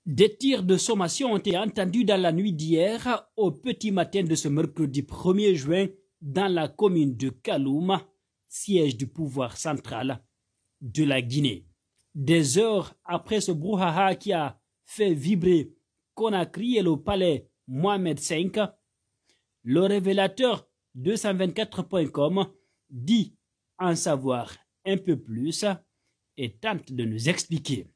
Des tirs de sommation ont été entendus dans la nuit d'hier au petit matin de ce mercredi 1er juin dans la commune de Kaloum, siège du pouvoir central de la Guinée. Des heures après ce brouhaha qui a fait vibrer Conakry et le palais Mohamed V, le révélateur 224.com dit en savoir un peu plus et tente de nous expliquer.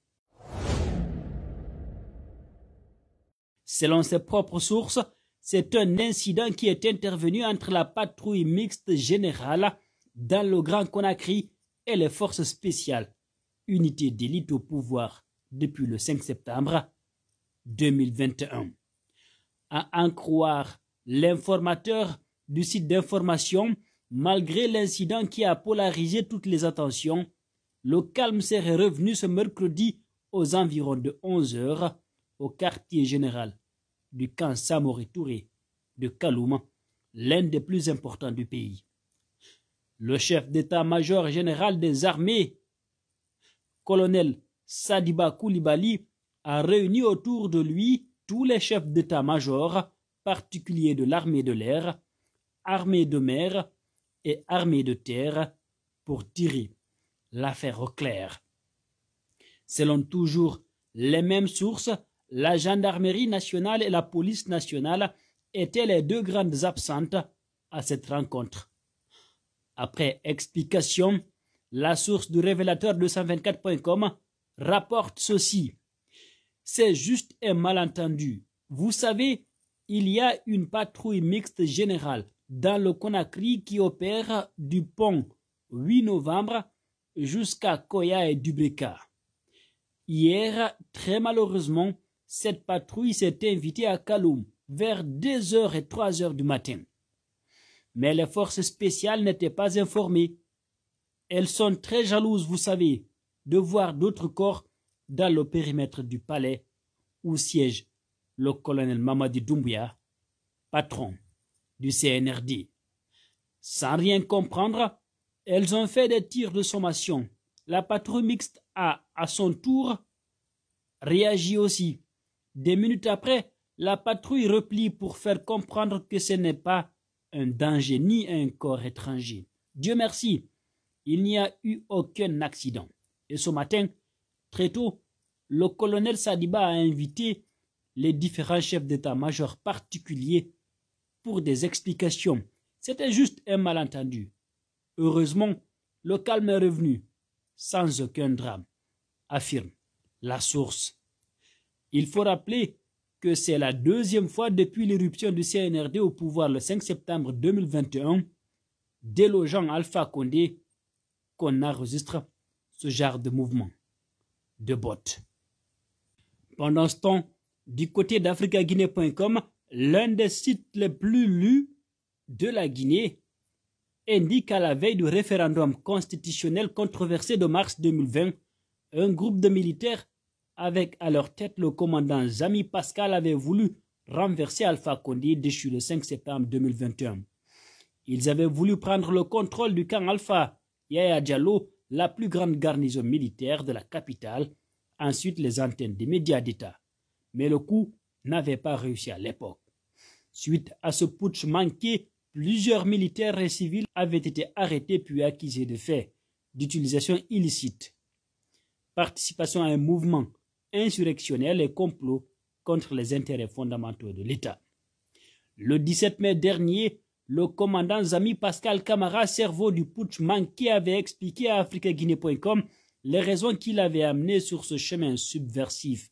Selon ses propres sources, c'est un incident qui est intervenu entre la patrouille mixte générale dans le Grand Conakry et les forces spéciales, unité d'élite au pouvoir depuis le 5 septembre 2021. À en croire l'informateur du site d'information, malgré l'incident qui a polarisé toutes les attentions, le calme serait revenu ce mercredi aux environs de 11 h au quartier général du camp Samori Touré de Kaloum, l'un des plus importants du pays. Le chef d'état-major général des armées, colonel Sadiba Koulibaly, a réuni autour de lui tous les chefs d'état-major, particuliers de l'armée de l'air, armée de mer et armée de terre, pour tirer l'affaire au clair. Selon toujours les mêmes sources, la gendarmerie nationale et la police nationale étaient les deux grandes absentes à cette rencontre. Après explication, la source du révélateur 224.com rapporte ceci. C'est juste un malentendu. Vous savez, il y a une patrouille mixte générale dans le Conakry qui opère du pont 8 novembre jusqu'à Koya et Dubrika. Hier, très malheureusement, cette patrouille s'est invitée à Kaloum vers 2 h et 3 h du matin. Mais les forces spéciales n'étaient pas informées. Elles sont très jalouses, vous savez, de voir d'autres corps dans le périmètre du palais où siège le colonel Mamadi Doumbouya, patron du CNRD. Sans rien comprendre, elles ont fait des tirs de sommation. La patrouille mixte a, à son tour, réagi aussi. Des minutes après, la patrouille replie pour faire comprendre que ce n'est pas un danger ni un corps étranger. Dieu merci, il n'y a eu aucun accident. Et ce matin, très tôt, le colonel Sadiba a invité les différents chefs d'état-major particuliers pour des explications. C'était juste un malentendu. Heureusement, le calme est revenu, sans aucun drame, affirme la source. Il faut rappeler que c'est la deuxième fois depuis l'éruption du CNRD au pouvoir le 5 septembre 2021, délogeant Alpha Condé, qu'on enregistre ce genre de mouvement de bottes. Pendant ce temps, du côté d'africaguinée.com, l'un des sites les plus lus de la Guinée, indique à la veille du référendum constitutionnel controversé de mars 2020, un groupe de militaires avec à leur tête le commandant Zami Pascal avait voulu renverser Alpha Condé déchu le 5 septembre 2021. Ils avaient voulu prendre le contrôle du camp Alpha Yaya Diallo, la plus grande garnison militaire de la capitale, ensuite les antennes des médias d'État. Mais le coup n'avait pas réussi à l'époque. Suite à ce putsch manqué, plusieurs militaires et civils avaient été arrêtés puis accusés de faits d'utilisation illicite, participation à un mouvement insurrectionnel et complot contre les intérêts fondamentaux de l'État. Le 17 mai dernier, le commandant Zami Pascal Camara, cerveau du putsch manqué, avait expliqué à africaguinée.com les raisons qui l'avaient amené sur ce chemin subversif.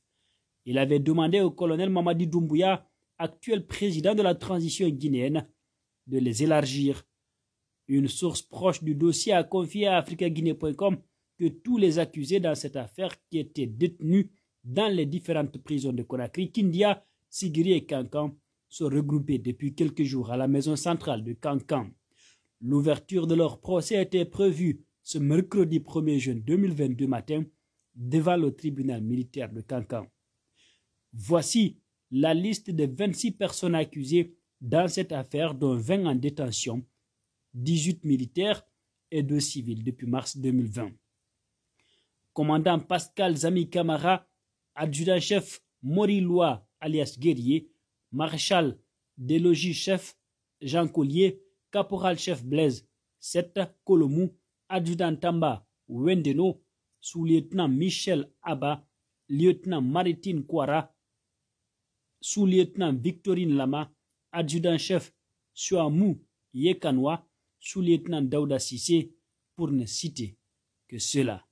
Il avait demandé au colonel Mamadi Doumbouya, actuel président de la transition guinéenne, de les élargir. Une source proche du dossier a confié à africaguinée.com que tous les accusés dans cette affaire qui étaient détenus dans les différentes prisons de Conakry, Kindia, Sigiri et Kankan sont regroupés depuis quelques jours à la maison centrale de Kankan. L'ouverture de leur procès était prévue ce mercredi 1er juin 2022 matin devant le tribunal militaire de Kankan. Voici la liste des 26 personnes accusées dans cette affaire, dont 20 en détention, 18 militaires et 2 civils depuis mars 2020. Commandant Pascal Zami Camara, adjudant-chef Morilois alias Guerrier, maréchal des logis chef Jean Collier, caporal-chef Blaise 7 Colomou, adjudant Tamba Wendeno, sous-lieutenant Michel Abba, lieutenant Maritine Kouara, sous-lieutenant Victorine Lama, adjudant-chef Suamou Yekanwa, sous-lieutenant Daouda Sissé, pour ne citer que cela.